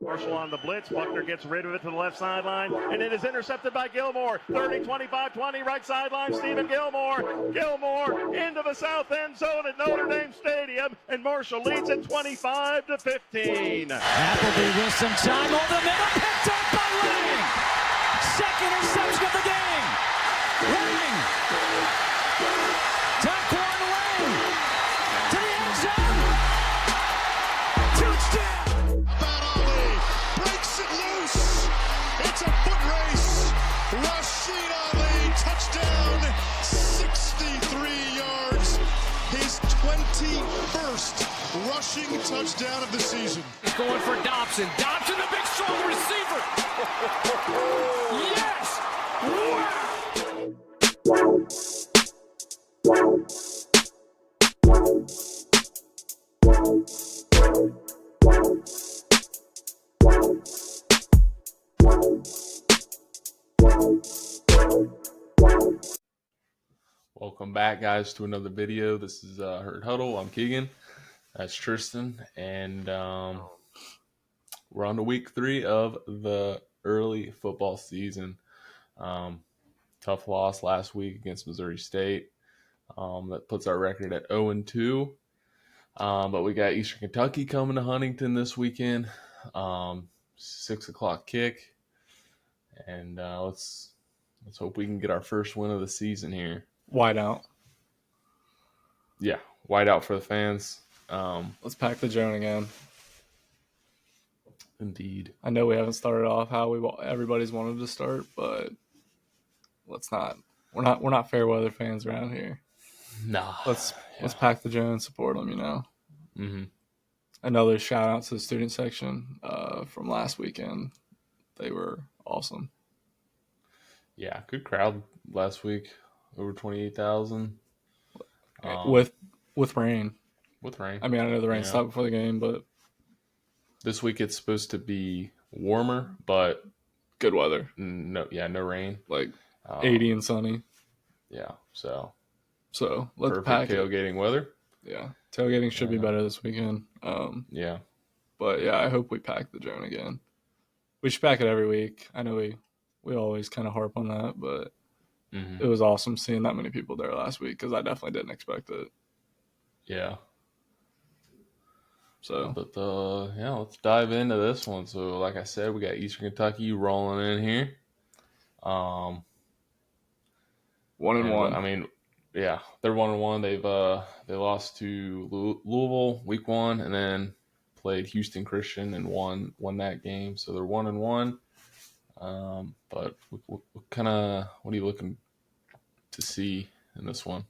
Marshall on the blitz. Buckner gets rid of it to the left sideline, and it is intercepted by Gilmore. 30, 25, 20, right sideline. Stephen Gilmore. Gilmore into the south end zone at Notre Dame Stadium, and Marshall leads it 25-15. Appleby with some time over the middle, picked up by Lang. Second interception of the game. Lang. Taquan Lang to the end zone. Touchdown. Breaks it loose. It's a foot race. Rashid Ali, touchdown, 63 yards. His 21st rushing touchdown of the season. He's going for Dobson. Dobson, the big strong receiver. Yes! Welcome back, guys, to another video. This is Herd Huddle. I'm Keegan. That's Tristan. And we're on to week 3 of the early football season. Tough loss last week against Missouri State. That puts our record at 0-2. But we got Eastern Kentucky coming to Huntington this weekend. 6 o'clock kick. And let's hope we can get our first win of the season here. Wide out. Yeah, wide out for the fans. Let's pack the Joan again. Indeed. I know we haven't started off how everybody's wanted to start, but let's not. We're not fair weather fans around here. Nah. Let's pack the Joan, support them. Mm-hmm. Another shout out to the student section from last weekend. They were awesome. Yeah, good crowd last week. Over 28,000. With rain. With rain. I mean, I know the rain stopped before the game, but this week it's supposed to be warmer, but good weather. No rain. Like 80 and sunny. Yeah, so let's pack tailgating weather. Yeah, tailgating should be better this weekend. Yeah. But yeah, I hope we pack the Joan again. We should pack it every week. I know we always kind of harp on that, but it was awesome seeing that many people there last week because I definitely didn't expect it. Yeah. So, but let's dive into this one. So, like I said, we got Eastern Kentucky rolling in here. 1-1. I mean, yeah, they're 1-1. They lost to Louisville week 1, and then played Houston Christian and won that game. So they're 1-1. But what are you looking to see in this one?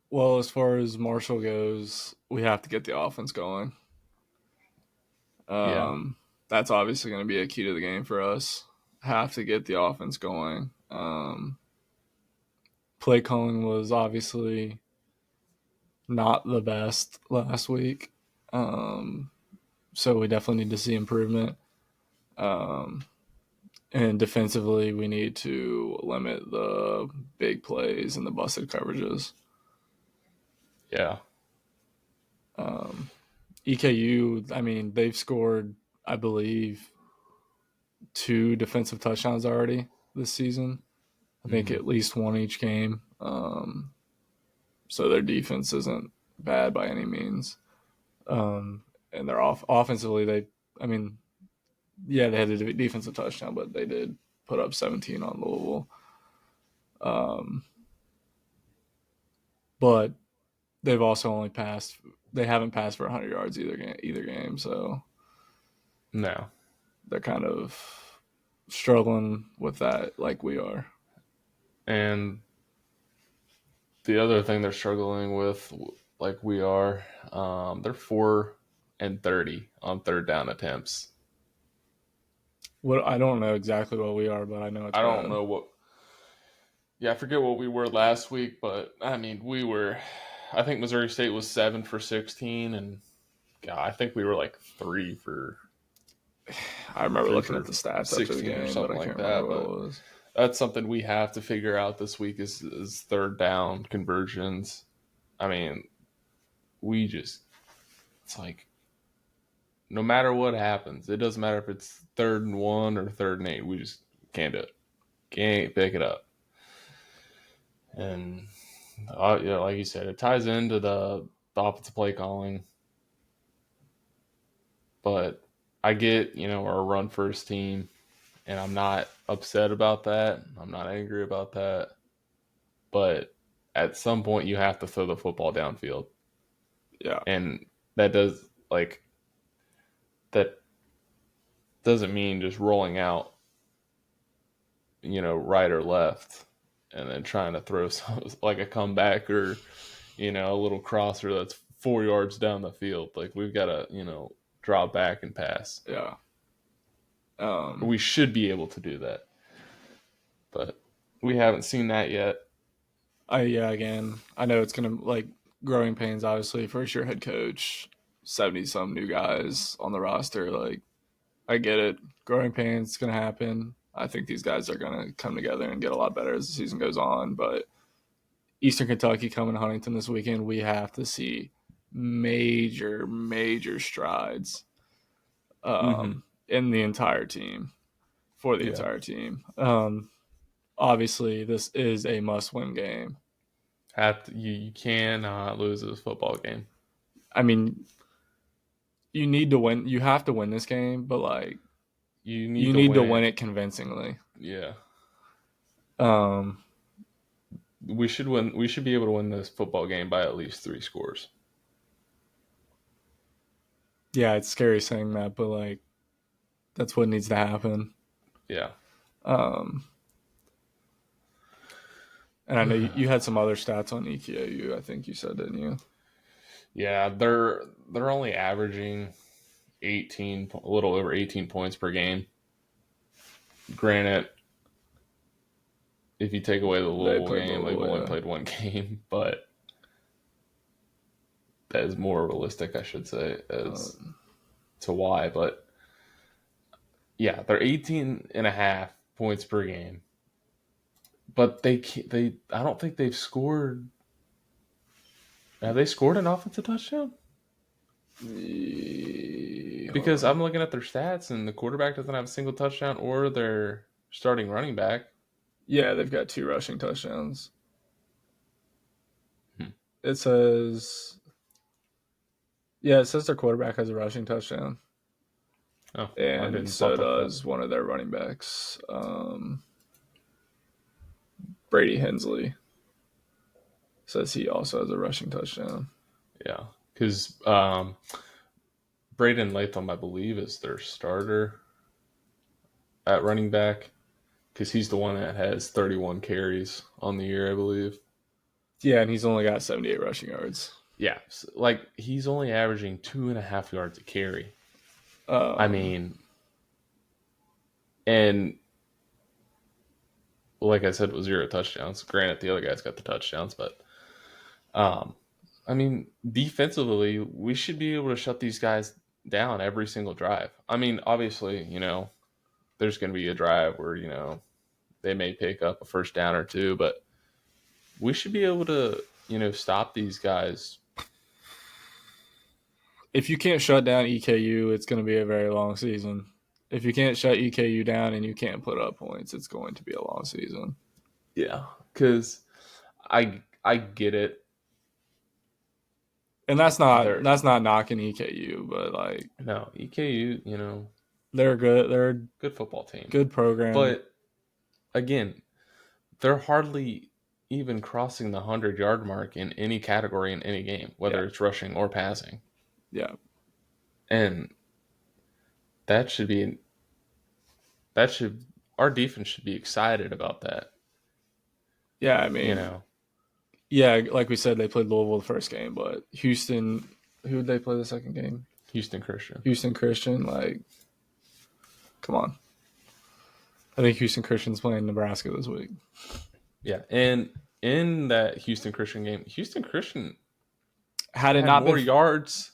Well, as far as Marshall goes, we have to get the offense going. That's obviously going to be a key to the game for us. Have to get the offense going. Play calling was obviously not the best last week. So we definitely need to see improvement. And defensively, we need to limit the big plays and the busted coverages. Yeah. EKU, I mean, they've scored, I believe, 2 defensive touchdowns already this season. I think at least 1 each game. So their defense isn't bad by any means. And they're offensively, they had a defensive touchdown, but they did put up 17 on Louisville. But they've also they haven't passed for 100 yards either game. So no, they're kind of struggling with that like we are. And the other thing they're struggling with, like we are, they're 4-30 on third down attempts. Well, I don't know exactly what we are, but I know it's I don't bad. know what. Yeah, I forget what we were last week, but I mean, I think Missouri State was 7 for 16, and God, I think we were like 3 for. I remember looking at the stats after the game, or something but I like can't that. remember But what it was. that's something we have to figure out this week is third down conversions. I mean, we just it's like no matter what happens, it doesn't matter if it's 3rd and 1 or 3rd and 8. We just can't do it. Can't pick it up. And like you said, it ties into the offensive play calling. But I get, we're a run first team, and I'm not upset about that. I'm not angry about that. But at some point, you have to throw the football downfield. Yeah. And that doesn't mean just rolling out, right or left, and then trying to throw some, like a comeback or, a little crosser that's 4 yards down the field. Like, we've got to, draw back and pass. Yeah. We should be able to do that. But we haven't seen that yet. Again, I know it's going to, growing pains, obviously, first year head coach, 70-some new guys on the roster. I get it. Growing pains, it's going to happen. I think these guys are going to come together and get a lot better as the season goes on. But Eastern Kentucky coming to Huntington this weekend, we have to see major, major strides in the entire team, for the entire team. Obviously, this is a must-win game. You cannot lose this football game. I mean, you need to win. You have to win this game, but you need to win it convincingly. Yeah. We should win. We should be able to win this football game by at least 3 scores. Yeah, it's scary saying that, but that's what needs to happen. Yeah. And I know you had some other stats on EKU. I think you said, didn't you? Yeah, they're only averaging a little over 18 points per game. Granted, if you take away the Louisville game, they've only played 1 game, but that is more realistic, I should say, as to why. But yeah, they're 18.5 points per game. But I don't think they've scored. Have they scored an offensive touchdown? Because I'm looking at their stats, and the quarterback doesn't have a single touchdown, or their starting running back. Yeah, they've got 2 rushing touchdowns. It says their quarterback has a rushing touchdown. Oh, and so does one of their running backs. Brady Hensley says he also has a rushing touchdown. Yeah, because Braden Latham, I believe, is their starter at running back, because he's the one that has 31 carries on the year, I believe. Yeah, and he's only got 78 rushing yards. Yeah, he's only averaging 2.5 yards a carry. I mean, and like I said, it was 0 touchdowns. Granted, the other guys got the touchdowns, but I mean, defensively, we should be able to shut these guys down every single drive. I mean, obviously, there's going to be a drive where, they may pick up a first down or 2, but we should be able to, stop these guys. If you can't shut down EKU, it's going to be a very long season. If you can't shut EKU down and you can't put up points, it's going to be a long season. Yeah, because I get it. And that's not knocking EKU, but no, EKU, they're good. They're a good football team, good program. But again, they're hardly even crossing the 100-yard mark in any category in any game, whether it's rushing or passing. Yeah, and our defense should be excited about that. Yeah, I mean, yeah, like we said, they played Louisville the first game, but Houston, who did they play the second game? Houston Christian. Come on. I think Houston Christian's playing Nebraska this week. Yeah, and in that Houston Christian game, Houston Christian had more yards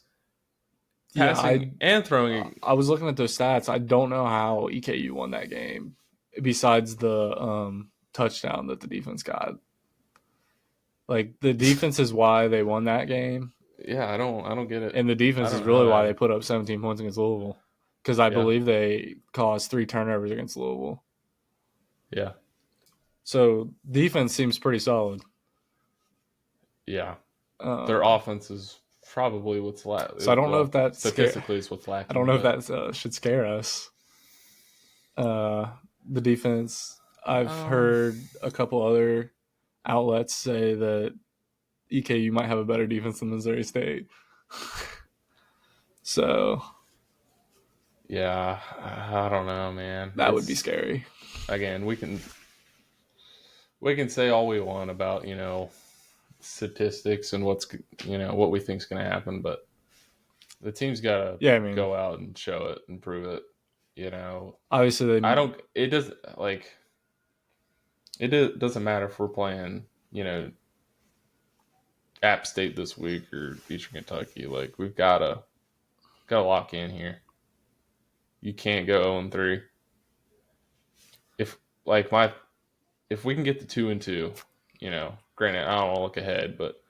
passing and throwing. I was looking at those stats. I don't know how EKU won that game, besides the touchdown that the defense got. The defense is why they won that game, Yeah, I don't get it. And the defense is really why they put up 17 points against Louisville, because I believe they caused 3 turnovers against Louisville. Yeah. So defense seems pretty solid. Yeah. Their offense is probably what's lacking. So I don't know if that statistically is what's lacking. I don't know if that should scare us. The defense. I've heard a couple other outlets say that EKU might have a better defense than Missouri State. So yeah, I don't know, man. That would be scary. Again, we can say all we want about, statistics and what's, what we think is going to happen, but the team's got to go out and show it and prove it. Obviously, it doesn't matter if we're playing, App State this week or Eastern Kentucky. Like, we've got to lock in here. You can't go 0-3. If we can get to 2-2, granted, I don't want to look ahead, but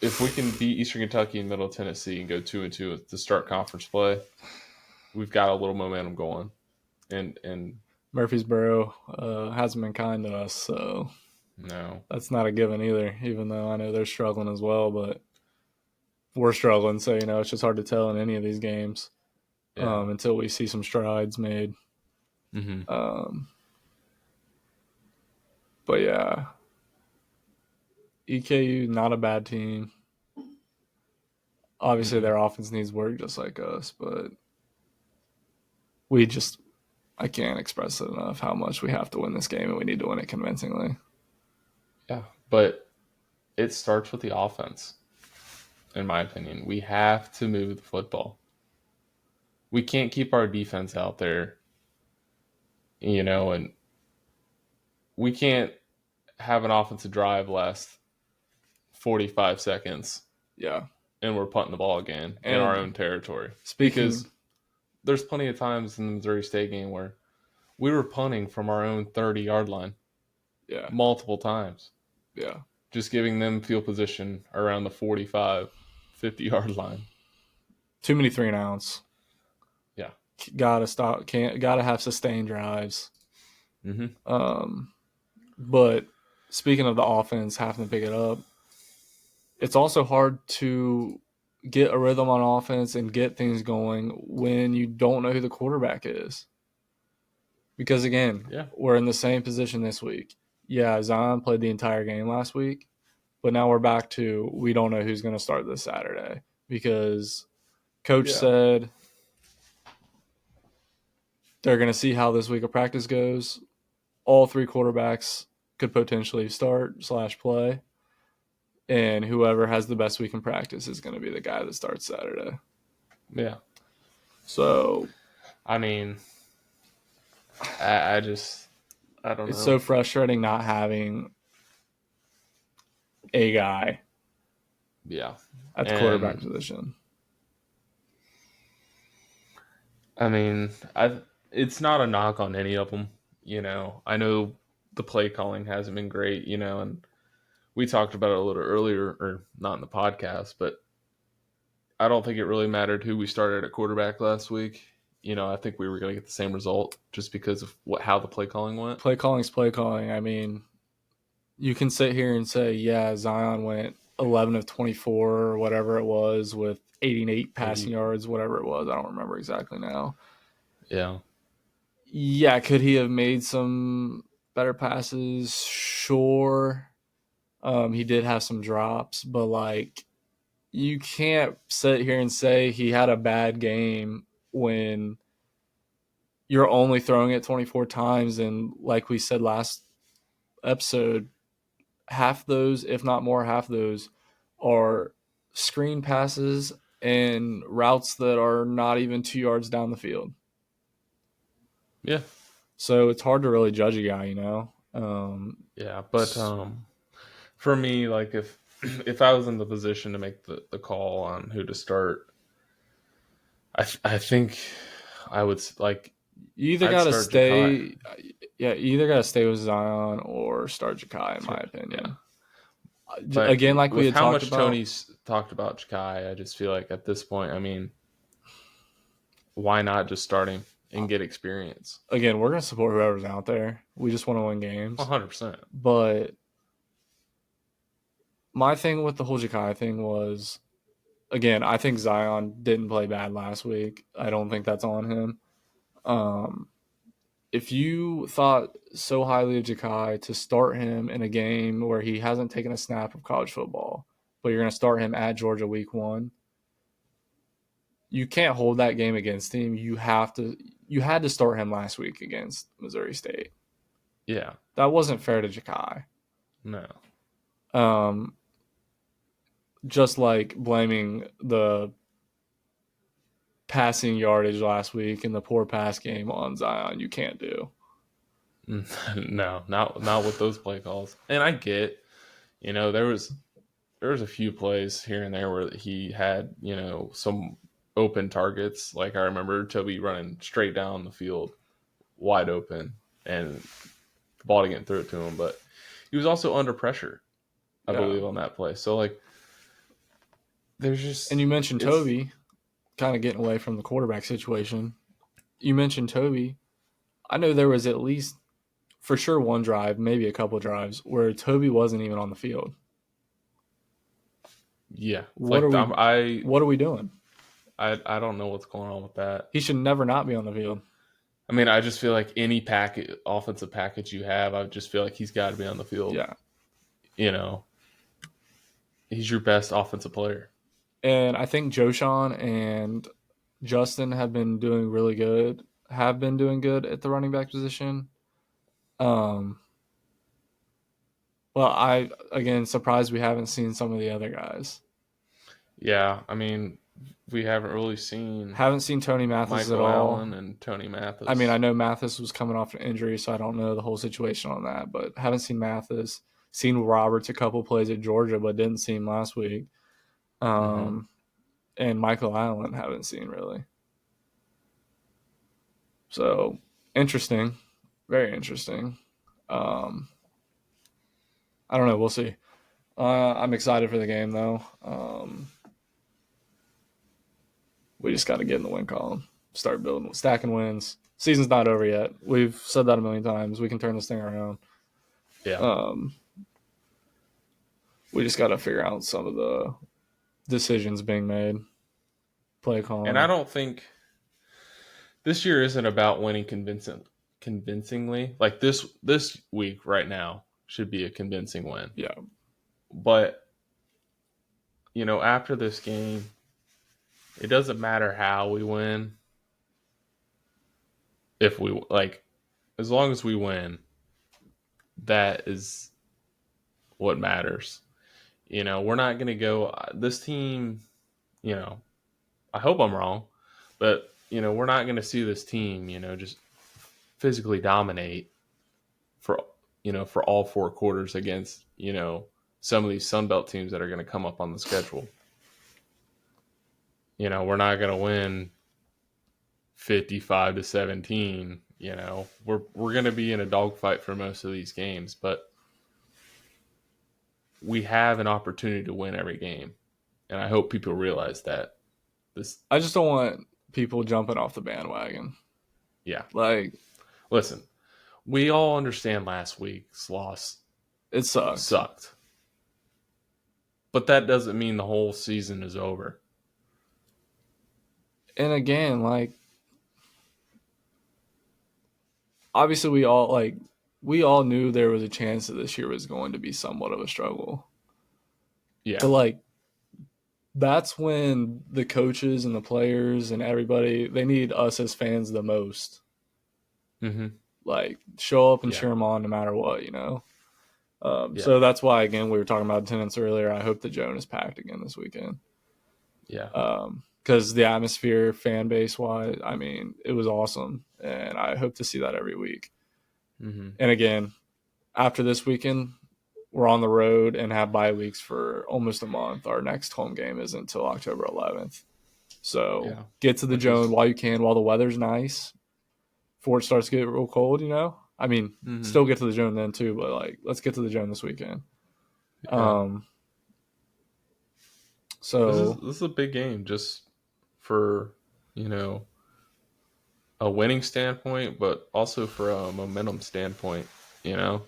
if we can beat Eastern Kentucky and Middle Tennessee and go 2-2 to start conference play, we've got a little momentum going. And Murfreesboro hasn't been kind to us, so no, that's not a given either. Even though I know they're struggling as well, but we're struggling, so it's just hard to tell in any of these games until we see some strides made. Mm-hmm. But yeah, EKU, not a bad team. Obviously, their offense needs work just like us, but I can't express it enough how much we have to win this game, and we need to win it convincingly. Yeah, but it starts with the offense, in my opinion. We have to move the football. We can't keep our defense out there, and we can't have an offensive drive last 45 seconds. Yeah. And we're punting the ball again in our own territory. Because there's plenty of times in the Missouri State game where we were punting from our own 30-yard line. Yeah. Multiple times. Yeah. Just giving them field position around the 45, 50-yard line. Too many 3-and-outs. Yeah. Gotta stop. Gotta have sustained drives. Mm-hmm. But speaking of the offense having to pick it up, it's also hard to get a rhythm on offense and get things going when you don't know who the quarterback is. Because, again, we're in the same position this week. Yeah, Zion played the entire game last week, but now we're back to we don't know who's going to start this Saturday because Coach said they're going to see how this week of practice goes. All 3 quarterbacks could potentially start/play. And whoever has the best week in practice is going to be the guy that starts Saturday. Yeah. So, I mean, I don't know. It's so frustrating not having a guy. Yeah. At the quarterback position. I mean, it's not a knock on any of them. I know the play calling hasn't been great, and we talked about it a little earlier, or not in the podcast, but I don't think it really mattered who we started at quarterback last week. I think we were going to get the same result just because of how the play calling went. Play calling's play calling. I mean, you can sit here and say, yeah, Zion went 11 of 24 or whatever it was with 88 passing yards, whatever it was. I don't remember exactly now. Yeah. Yeah, could he have made some better passes? Sure. He did have some drops, but you can't sit here and say he had a bad game when you're only throwing it 24 times. And like we said last episode, half those, if not more, half those are screen passes and routes that are not even 2 yards down the field. Yeah. So it's hard to really judge a guy, Yeah, but for me, if I was in the position to make the call on who to start, I think I would you either got to stay. Jakai. Yeah, you either got to stay with Zion or start Jakai, in my opinion. But again, like we with had how talked much about, Tony's talked about Ja'Kai, I just feel like at this point, I mean, why not just start him and get experience? again, we're going to support whoever's out there. We just want to win games. 100%. But my thing with the whole Ja'Kai thing was, again, I think Zion didn't play bad last week. I don't think that's on him. If you thought so highly of Ja'Kai to start him in a game where he hasn't taken a snap of college football, but you're going to start him at Georgia week 1, you can't hold that game against him. You had to start him last week against Missouri State. Yeah. That wasn't fair to Ja'Kai. No. Just like blaming the passing yardage last week and the poor pass game on Zion, you can't do. No, not with those play calls. And I get, there was a few plays here and there where he had, some open targets. Like I remember Toby running straight down the field, wide open, and the ball didn't throw it to him. But he was also under pressure, I believe, on that play. So like, there's just. And you mentioned Toby, kind of getting away from the quarterback situation. You mentioned Toby. I know there was at least, for sure, one drive, maybe a couple drives, where Toby wasn't even on the field. Yeah. What are we doing? I don't know what's going on with that. He should never not be on the field. I mean, I just feel like any offensive package you have, I just feel like he's got to be on the field. Yeah. He's your best offensive player. And I think Joshawn and Justin have been doing good at the running back position. Well, again, surprised we haven't seen some of the other guys. Yeah, I mean, we haven't really seen Tony Mathis Michael at all. Allen and Tony Mathis. I mean, I know Mathis was coming off an injury, so I don't know the whole situation on that, but haven't seen Mathis. Seen Roberts a couple plays at Georgia, but didn't see him last week. And Michael Allen haven't seen really. So interesting, very interesting. I don't know. We'll see. I'm excited for the game though. We just got to get in the win column, start stacking wins. Season's not over yet. We've said that a million times. We can turn this thing around. Yeah. We just got to figure out some of the decisions being made. Play calling. And I don't think this year isn't about winning convincingly. Like this week right now should be a convincing win. Yeah. But after this game, it doesn't matter how we win. If we as long as we win, that is what matters. We're not going to go this team, I hope I'm wrong, but we're not going to see this team, just physically dominate for all 4 quarters against, some of these Sunbelt teams that are going to come up on the schedule. We're not going to win 55-17. We're going to be in a dogfight for most of these games, but we have an opportunity to win every game, and I hope people realize that. I just don't want people jumping off the bandwagon. Yeah. Listen, we all understand last week's loss. It sucked. But that doesn't mean the whole season is over. And again, obviously we all knew there was a chance that this year was going to be somewhat of a struggle. Yeah. But that's when the coaches and the players and everybody, they need us as fans the most. Mm-hmm. Show up and cheer them on no matter what, So that's why, again, we were talking about attendance earlier. I hope the Joan is packed again this weekend. Yeah. Because the atmosphere, fan base wise, I mean, it was awesome. And I hope to see that every week. Mm-hmm. And again, after this weekend, we're on the road and have bye weeks for almost a month. Our next home game isn't until October 11th. So get to the Joan while you can, while the weather's nice, before it starts to get real cold, I mean, still get to the Joan then too, but let's get to the Joan this weekend. So this is a big game just for, a winning standpoint, but also for a momentum standpoint. If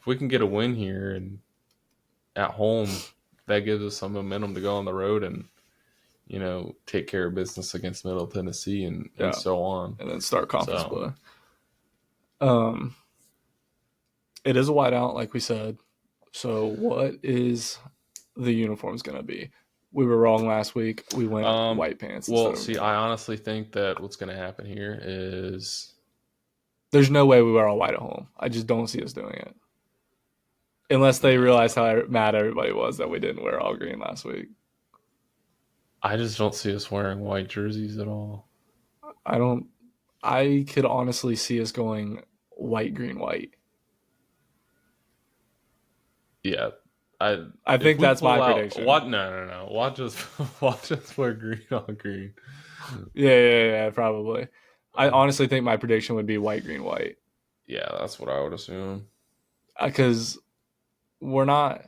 we can get a win here and at home, that gives us some momentum to go on the road and take care of business against Middle Tennessee and so on. and then start conference play. It is a whiteout, like we said. So what is the uniforms going to be? We were wrong last week. We went white pants. Well, see, I honestly think that what's going to happen here is there's no way we wear all white at home. I just don't see us doing it. Unless they realize how mad everybody was that we didn't wear all green last week. I just don't see us wearing white jerseys at all. I could honestly see us going white, green, white. Yeah. I think that's my prediction. What? No. Watch us wear green on green. Yeah, probably. I honestly think my prediction would be white, green, white. Yeah, that's what I would assume. Because we're not.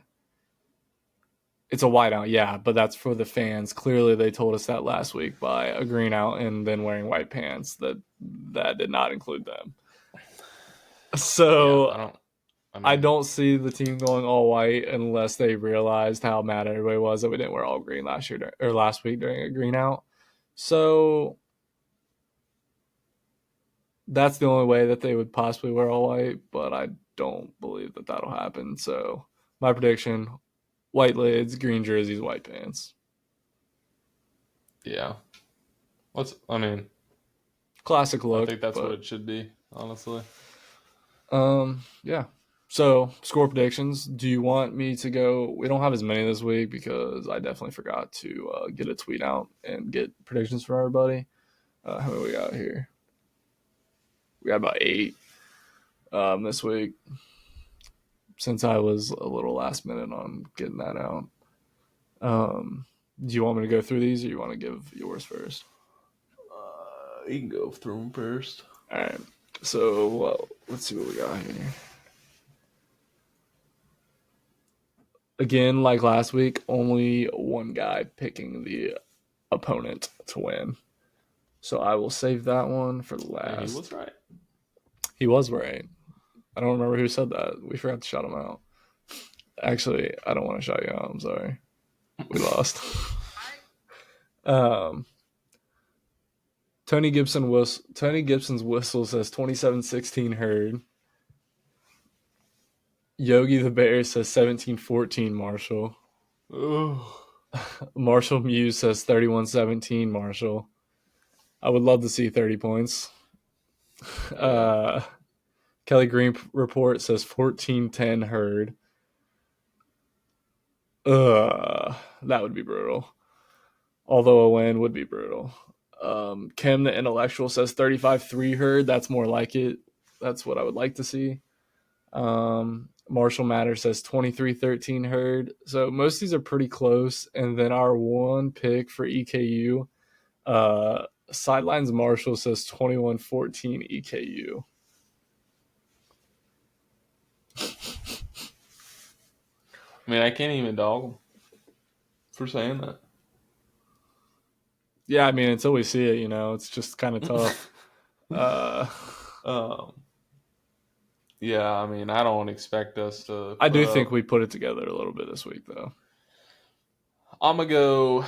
It's a whiteout, yeah, but that's for the fans. Clearly, they told us that last week by agreeing out and then wearing white pants. That did not include them. So yeah, I don't see the team going all white unless they realized how mad everybody was that we didn't wear all green last week during a green out. So that's the only way that they would possibly wear all white, but I don't believe that that'll happen. So my prediction: white lids, green jerseys, white pants. Yeah. Classic look. I think that's what it should be, honestly. Yeah. So, score predictions. Do you want me to go? We don't have as many this week because I definitely forgot to get a tweet out and get predictions from everybody. How many we got here? We got about 8 this week. Since I was a little last minute on getting that out. Do you want me to go through these or you want to give yours first? You can go through them first. All right. So, let's see what we got here. Again, like last week, only one guy picking the opponent to win. So I will save that one for last. Yeah, he was right. He was right. I don't remember who said that. We forgot to shout him out. Actually, I don't want to shout you out. I'm sorry. We lost. Tony Gibson's whistle says 27-16 Herd. Yogi the Bear says 17-14 Marshall. Marshall Muse says 31-17 Marshall. I would love to see 30 points. Kelly Green Report says 14-10 Herd. That would be brutal. Although a win would be brutal. Kim the Intellectual says 35-3 Herd. That's more like it. That's what I would like to see. Marshall Matter says 23-13 Herd. So most of these are pretty close. And then our one pick for EKU, Sidelines Marshall says 21-14 EKU. I mean, I can't even dog them for saying that. Yeah, I mean, until we see it, it's just kind of tough. Yeah, I mean, I don't expect us to. I do think we put it together a little bit this week, though. I'm going to go.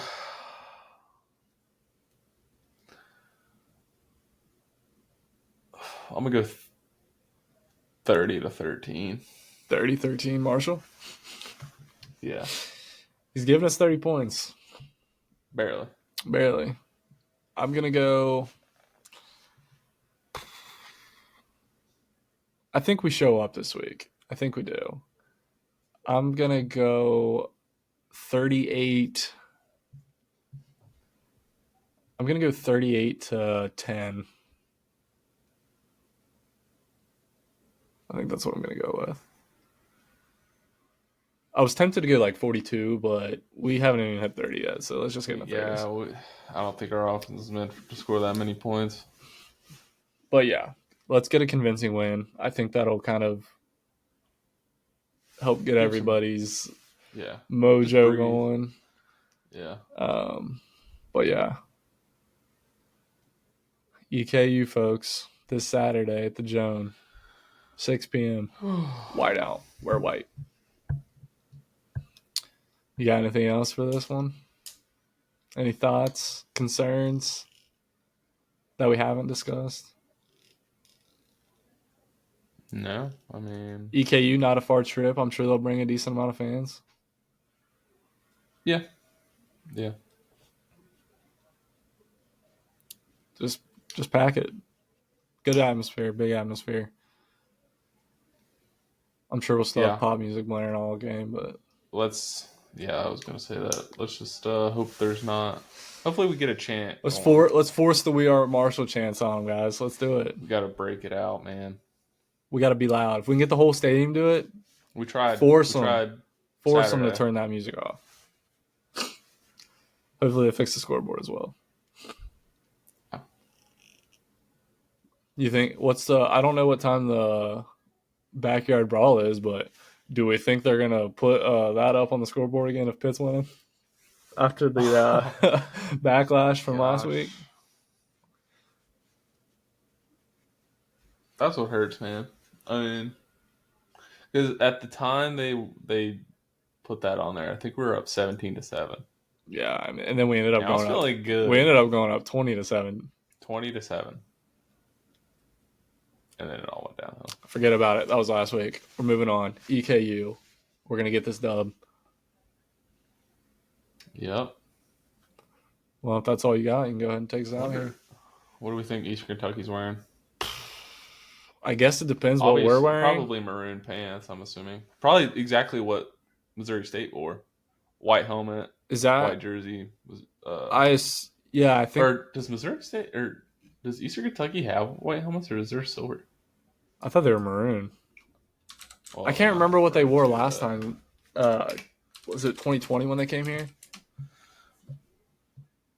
I'm going to go 30-13. 30-13 Marshall? Yeah. He's giving us 30 points. Barely. I'm going to go. I think we show up this week. I think we do. I'm going to go 38. I'm going to go 38-10. I think that's what I'm going to go with. I was tempted to go like 42, but we haven't even hit 30 yet, so let's just get in the 30s. I don't think our offense is meant to score that many points. But yeah, let's get a convincing win. I think that'll kind of help get everybody's mojo going. Yeah. But yeah. EKU, folks, this Saturday at the Joan, 6 p.m. White out. Wear white. You got anything else for this one? Any thoughts, concerns that we haven't discussed? No, I mean EKU, not a far trip. I'm sure they'll bring a decent amount of fans. Yeah. Just pack it. Good atmosphere, big atmosphere. I'm sure we'll still have pop music blaring all game, but I was gonna say that. Let's just hope there's not. Hopefully we get a chant. Let's force the "We Are Marshall" chants on, guys. Let's do it. We gotta break it out, man. We gotta be loud. If we can get the whole stadium to do it, we tried. Force them to turn that music off. Hopefully they fix the scoreboard as well. You think I don't know what time the backyard brawl is, but do we think they're gonna put that up on the scoreboard again if Pitt's winning after the backlash from last week? That's what hurts, man. I mean, because at the time they put that on there, I think we were up 17-7. Yeah, I mean, and then we ended up going up. Good. We ended up going up 20-7. 20-7. And then it all went downhill. Forget about it. That was last week. We're moving on. EKU. We're going to get this dub. Yep. Well, if that's all you got, you can go ahead and take us out here. What do we think Eastern Kentucky's wearing? I guess it depends what we're wearing. Probably maroon pants, I'm assuming. Probably exactly what Missouri State wore. White helmet. Is that white jersey? I think. Or does Missouri State or does Eastern Kentucky have white helmets, or is there silver? I thought they were maroon. Well, I can't remember what they wore last time. Was it 2020 when they came here?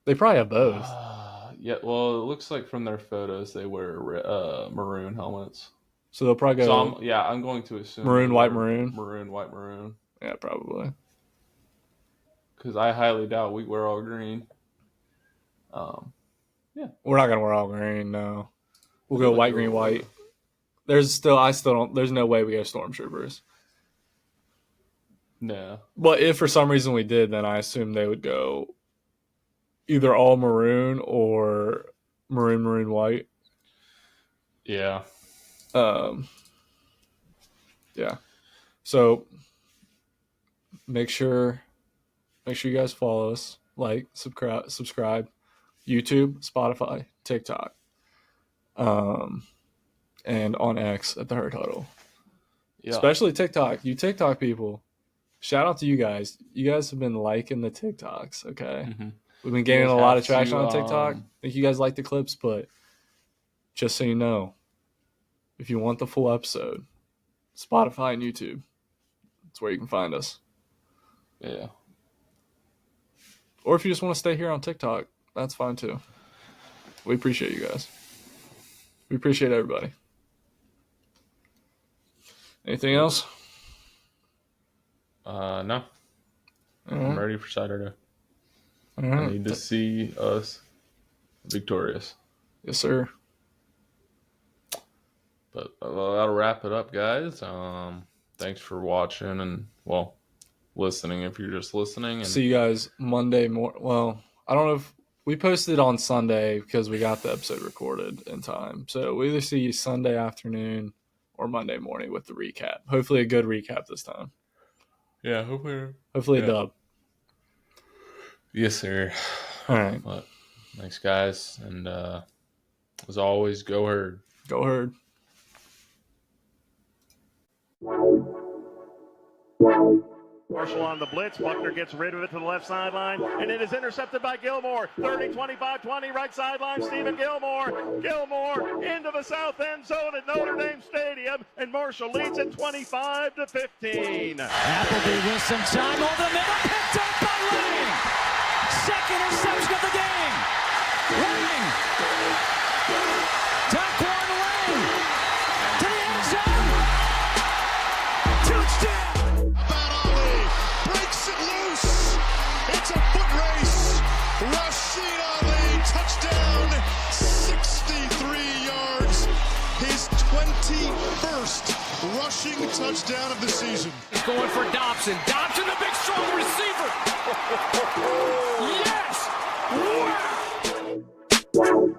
They probably have both. Yeah, well, it looks like from their photos they wear maroon helmets. So they'll probably go. So I'm going to assume maroon, white, maroon. Maroon, white, maroon. Yeah, probably. Because I highly doubt we wear all green. Yeah, we're not gonna wear all green. No, we'll go white, green, white. There's no way we go stormtroopers. No. But if for some reason we did, then I assume they would go either all maroon or maroon, maroon, white. Yeah. Yeah. So make sure you guys follow us, like, subscribe, YouTube, Spotify, TikTok, and on X at the Herd Huddle. Yeah. Especially TikTok. You TikTok people, shout out to you guys. You guys have been liking the TikToks, okay? Mm-hmm. We've been gaining a lot of traction on TikTok. I think you guys like the clips, but just so you know, if you want the full episode, Spotify and YouTube, that's where you can find us. Yeah. Or if you just want to stay here on TikTok, that's fine too. We appreciate you guys. We appreciate everybody. Anything else? No. Mm-hmm. I'm ready for Saturday. Mm-hmm. I need to see us victorious. Yes, sir. But that'll wrap it up, guys. Thanks for watching and, listening if you're just listening. And see you guys Monday morning. Well, I don't know if we posted on Sunday because we got the episode recorded in time. So we either see you Sunday afternoon or Monday morning with the recap. Hopefully a good recap this time. Yeah, hopefully a dub. Yes, sir. All right. But, thanks, guys. And as always, go Herd. Go Herd. Marshall on the blitz. Buckner gets rid of it to the left sideline, and it is intercepted by Gilmore. 30, 25, 20, right sideline. Stephen Gilmore. Gilmore into the south end zone at Notre Dame Stadium, and Marshall leads it 25-15. Appleby with some time over the middle, picked up by Lang. Second interception of the game. Lang. Taquan Lang to the end zone. Touchdown. About Ali. Breaks Rashid Ali, touchdown, 63 yards. His 21st rushing touchdown of the season. He's going for Dobson. Dobson, the big strong receiver. Yes! Wow!